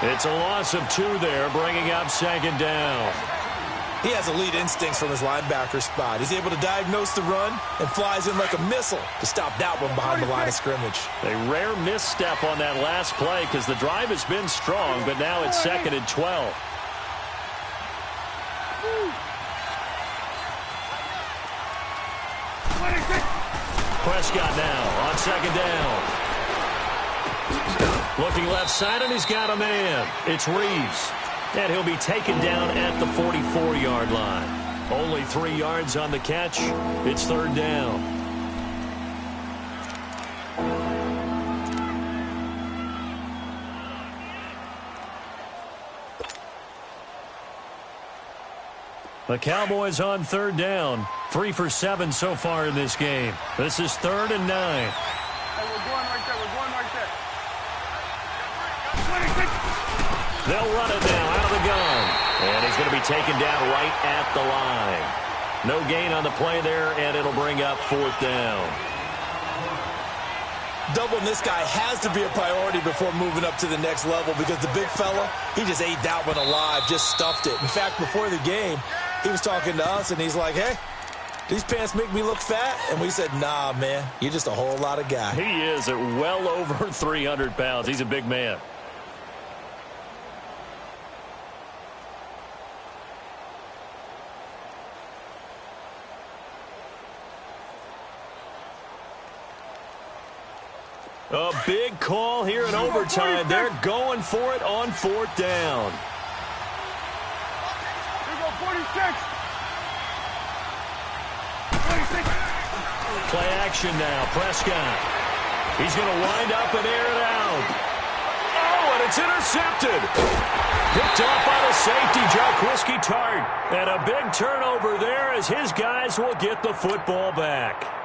It's a loss of 2 there, bringing up 2nd down. He has elite instincts from his linebacker spot. He's able to diagnose the run and flies in like a missile to stop that one behind the line of scrimmage. A rare misstep on that last play because the drive has been strong, but now it's 2nd and 12. Prescott now on 2nd down. Looking left side, and he's got a man. It's Reeves. And he'll be taken down at the 44-yard line. Only 3 yards on the catch. It's 3rd down. The Cowboys on 3rd down. 3 for 7 so far in this game. This is 3rd and 9. Hey, we're going right there. We're going right there. They'll run it now out of the gun. And he's going to be taken down right at the line. No gain on the play there, and it'll bring up 4th down. Doubling this guy has to be a priority before moving up to the next level because the big fella, he just ate that one alive, just stuffed it. In fact, before the game, he was talking to us, and he's like, hey, these pants make me look fat? And we said, nah, man, you're just a whole lot of guy. He is at well over 300 pounds. He's a big man. A big call here in overtime. They're going for it on 4th down. Here we go, 46. Play action now. Prescott. He's going to wind up and air it out. Oh, and it's intercepted. Picked off by the safety, Jaquiski Tart. And a big turnover there as his guys will get the football back.